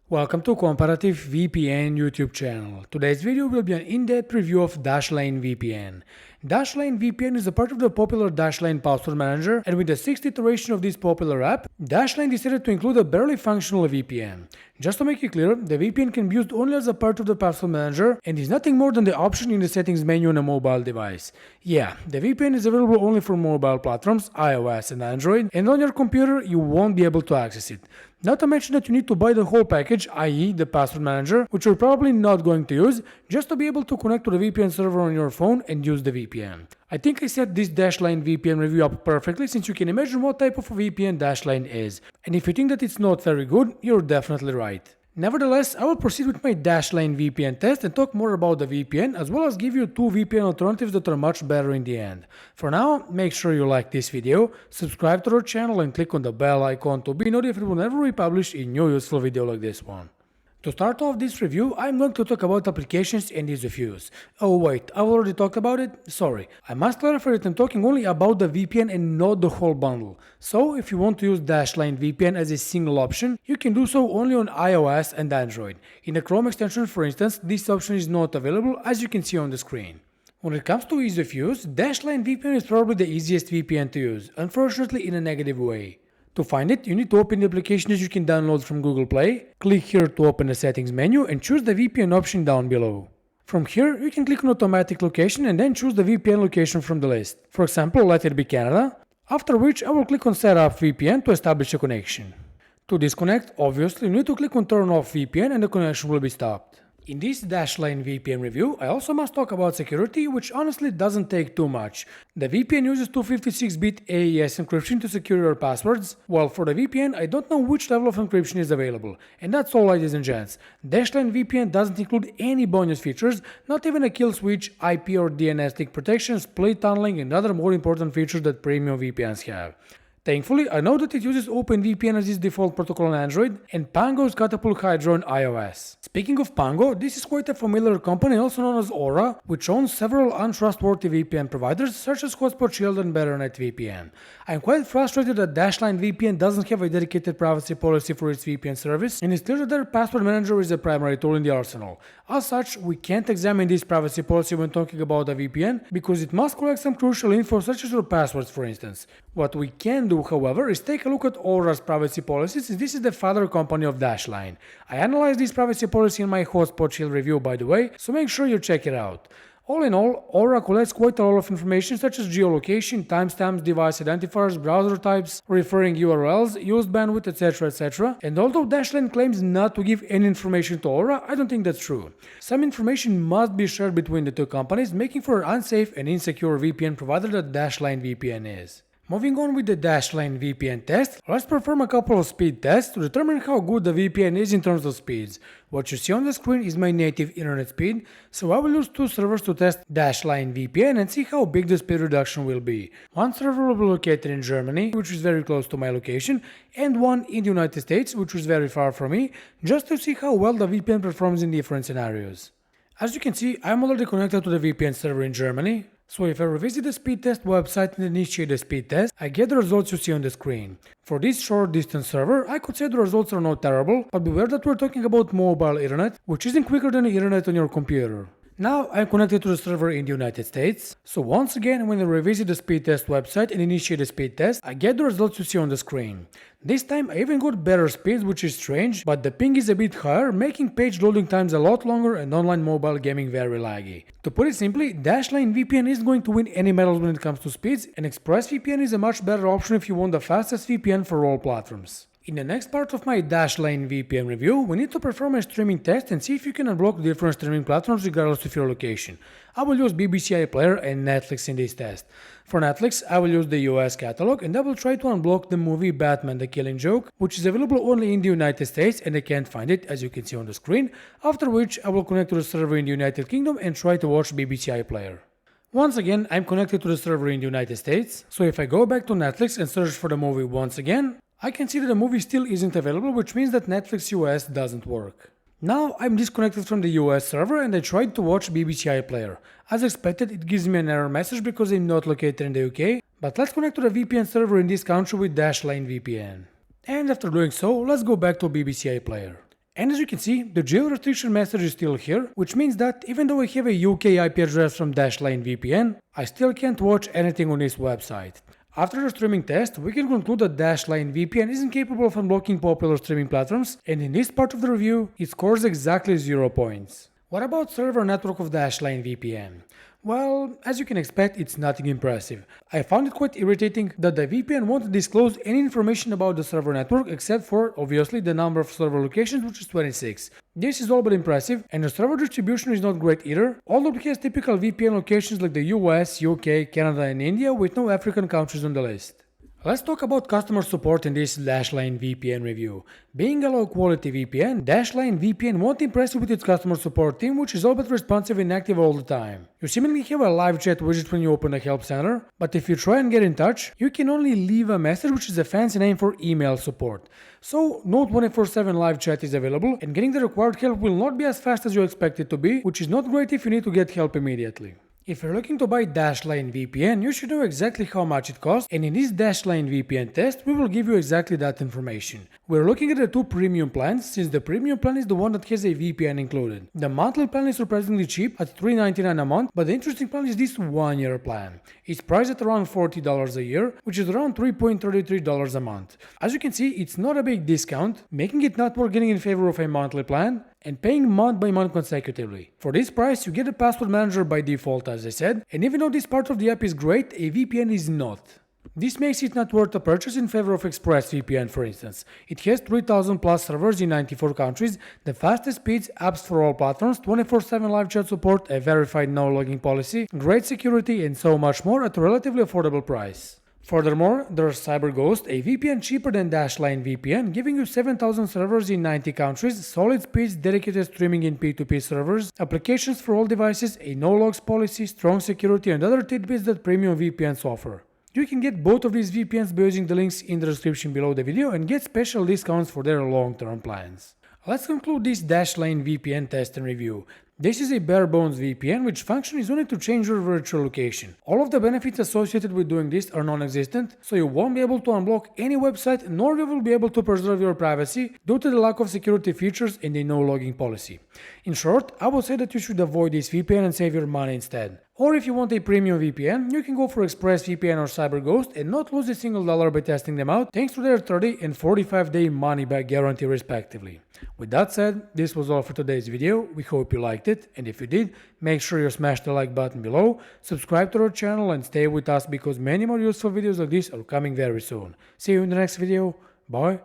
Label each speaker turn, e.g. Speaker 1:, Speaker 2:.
Speaker 1: Welcome to Comparative VPN YouTube channel. Today's video will be an in-depth review of Dashlane VPN. Dashlane VPN is a part of the popular Dashlane password manager, and with the 6th iteration of this popular app, Dashlane decided to include a barely functional VPN. Just to make it clear, the VPN can be used only as a part of the password manager and is nothing more than the option in the settings menu on a mobile device. Yeah, the VPN is available only for mobile platforms, iOS and Android, and on your computer you won't be able to access it. Not to mention that you need to buy the whole package, i.e. the password manager, which you're probably not going to use, just to be able to connect to the VPN server on your phone and use the VPN. I think I set this Dashlane VPN review up perfectly, since you can imagine what type of a VPN Dashlane is. And if you think that it's not very good, you're definitely right. Nevertheless, I will proceed with my Dashlane VPN test and talk more about the VPN, as well as give you 2 VPN alternatives that are much better in the end. For now, make sure you like this video, subscribe to our channel and click on the bell icon to be notified whenever we publish a new useful video like this one. To start off this review, I'm going to talk about applications and ease of use. Oh wait, I've already talked about it? Sorry. I must clarify that I'm talking only about the VPN and not the whole bundle. So if you want to use Dashlane VPN as a single option, you can do so only on iOS and Android. In the Chrome extension, for instance, this option is not available, as you can see on the screen. When it comes to ease of use, Dashlane VPN is probably the easiest VPN to use, unfortunately in a negative way. To find it, you need to open the application that you can download from Google Play, click here to open the settings menu and choose the VPN option down below. From here, you can click on automatic location and then choose the VPN location from the list. For example, let it be Canada, after which I will click on Set up VPN to establish a connection. To disconnect, obviously, you need to click on Turn off VPN and the connection will be stopped. In this Dashlane VPN review, I also must talk about security, which honestly doesn't take too much. The VPN uses 256-bit AES encryption to secure your passwords, while for the VPN I don't know which level of encryption is available. And that's all, ladies and gents. Dashlane VPN doesn't include any bonus features, not even a kill switch, IP or DNS link protection, split tunneling and other more important features that premium VPNs have. Thankfully, I know that it uses OpenVPN as its default protocol on Android and Pango's Catapult Hydra on iOS. Speaking of Pango, this is quite a familiar company also known as Aura, which owns several untrustworthy VPN providers such as Hotspot Shield and BetterNet VPN. I'm quite frustrated that Dashlane VPN doesn't have a dedicated privacy policy for its VPN service, and it's clear that their password manager is a primary tool in the arsenal. As such, we can't examine this privacy policy when talking about a VPN because it must collect some crucial info such as your passwords, for instance. What we can do, however, is take a look at Aura's privacy policy, since this is the father company of Dashlane. I analyzed this privacy policy in my Hotspot Shield review, by the way, so make sure you check it out. All in all, Aura collects quite a lot of information such as geolocation, timestamps, device identifiers, browser types, referring URLs, used bandwidth, etc. And although Dashlane claims not to give any information to Aura, I don't think that's true. Some information must be shared between the two companies, making for an unsafe and insecure VPN provider that Dashlane VPN is. Moving on with the Dashlane VPN test, let's perform a couple of speed tests to determine how good the VPN is in terms of speeds. What you see on the screen is my native internet speed, so I will use 2 servers to test Dashlane VPN and see how big the speed reduction will be. One server will be located in Germany, which is very close to my location, and one in the United States, which is very far from me, just to see how well the VPN performs in different scenarios. As you can see, I'm already connected to the VPN server in Germany. So if I revisit the speed test website and initiate the speed test, I get the results you see on the screen. For this short distance server, I could say the results are not terrible, but beware that we're talking about mobile internet, which isn't quicker than the internet on your computer. Now I'm connected to the server in the United States, so once again when I revisit the speed test website and initiate the speed test, I get the results you see on the screen. This time I even got better speeds, which is strange, but the ping is a bit higher, making page loading times a lot longer and online mobile gaming very laggy. To put it simply, Dashlane VPN isn't going to win any medals when it comes to speeds, and ExpressVPN is a much better option if you want the fastest VPN for all platforms. In the next part of my Dashlane VPN review, we need to perform a streaming test and see if you can unblock different streaming platforms regardless of your location. I will use BBC iPlayer and Netflix in this test. For Netflix, I will use the US catalog and I will try to unblock the movie Batman the Killing Joke, which is available only in the United States and I can't find it, as you can see on the screen, after which I will connect to the server in the United Kingdom and try to watch BBC iPlayer. Once again, I'm connected to the server in the United States, so if I go back to Netflix and search for the movie once again, I can see that the movie still isn't available, which means that Netflix US doesn't work. Now I'm disconnected from the US server and I tried to watch BBC iPlayer. As expected, it gives me an error message because I'm not located in the UK, But let's connect to the VPN server in this country with Dashlane VPN. And after doing so, let's go back to BBC iPlayer. And as you can see, the jail restriction message is still here, which means that even though I have a UK IP address from Dashlane VPN, I still can't watch anything on this website. After the streaming test, we can conclude that Dashlane VPN isn't capable of unblocking popular streaming platforms, and in this part of the review, it scores exactly 0 points. What about server network of Dashlane VPN? Well, as you can expect, it's nothing impressive. I found it quite irritating that the VPN won't disclose any information about the server network except for, obviously, the number of server locations, which is 26. This is all but impressive, and the server distribution is not great either, although it has typical VPN locations like the US, UK, Canada and India with no African countries on the list. Let's talk about customer support in this Dashlane VPN review. Being a low quality VPN, Dashlane VPN won't impress you with its customer support team, which is all but responsive and active all the time. You seemingly have a live chat widget when you open the help center, but if you try and get in touch, you can only leave a message, which is a fancy name for email support. So no 24/7 live chat is available, and getting the required help will not be as fast as you expect it to be, which is not great if you need to get help immediately. If you're looking to buy Dashlane VPN, you should know exactly how much it costs, and in this Dashlane VPN test, we will give you exactly that information. We're looking at the two premium plans, since the premium plan is the one that has a VPN included. The monthly plan is surprisingly cheap at $3.99 a month, but the interesting plan is this 1-year plan. It's priced at around $40 a year, which is around $3.33 a month. As you can see, it's not a big discount, making it not worth getting in favor of a monthly plan and paying month by month consecutively. For this price, you get a password manager by default, as I said, and even though this part of the app is great, a VPN is not. This makes it not worth a purchase in favor of ExpressVPN, for instance. It has 3000 plus servers in 94 countries, the fastest speeds, apps for all platforms, 24/7 live chat support, a verified no logging policy, great security, and so much more at a relatively affordable price. Furthermore, there's CyberGhost, a VPN cheaper than Dashlane VPN, giving you 7000 servers in 90 countries, solid speeds, dedicated streaming in P2P servers, applications for all devices, a no-logs policy, strong security, and other tidbits that premium VPNs offer. You can get both of these VPNs by using the links in the description below the video and get special discounts for their long-term plans. Let's conclude this Dashlane VPN test and review. This is a bare bones VPN which function is only to change your virtual location. All of the benefits associated with doing this are non-existent, so you won't be able to unblock any website, nor you will be able to preserve your privacy due to the lack of security features and a no logging policy. In short, I would say that you should avoid this VPN and save your money instead. Or if you want a premium VPN, you can go for ExpressVPN or CyberGhost and not lose a single dollar by testing them out, thanks to their 30 and 45-day money-back guarantee respectively. With that said, this was all for today's video. We hope you liked it, and if you did, make sure you smash the like button below, subscribe to our channel and stay with us because many more useful videos like this are coming very soon. See you in the next video. Bye.